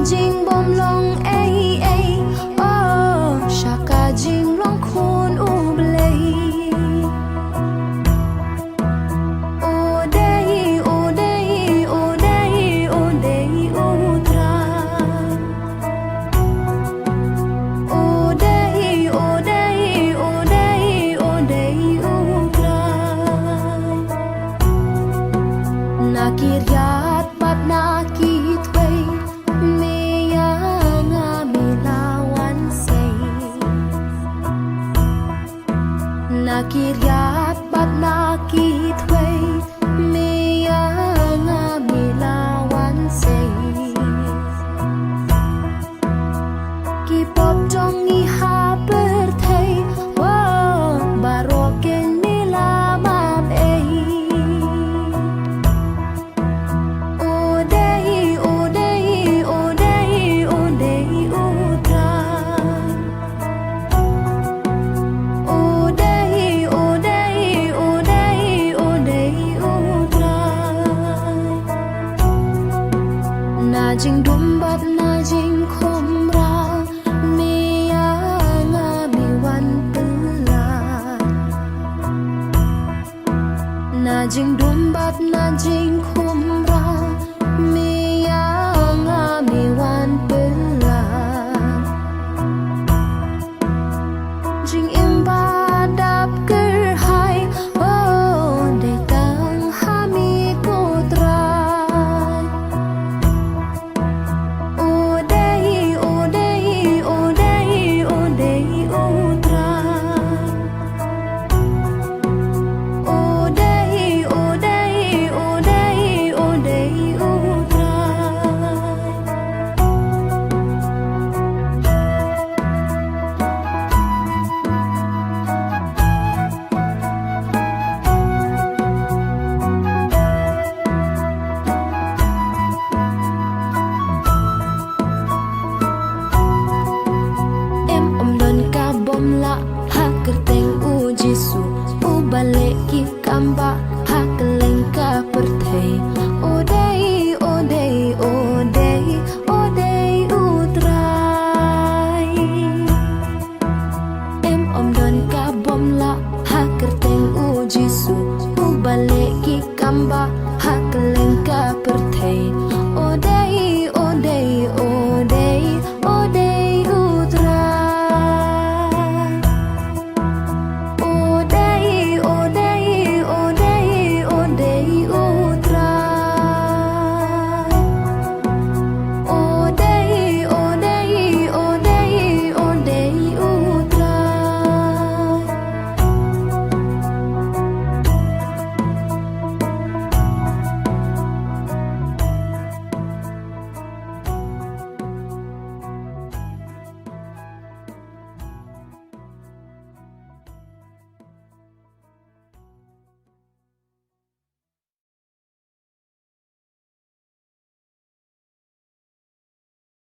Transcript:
jing bom long ai ai oh shaka jing long khôn u blei o dei o dei o dei o dei o tra o dei o dei o dei o dei o tra nakiryat pat nakit nakiryat bat nakit way meya nga milawan say kipop trong i ha per thai wa baroken mila map ei o dei o dei o dei o dei o tra jing dum bat na jing khom ra meya nga mi wan pula na jing dum bat na jing khom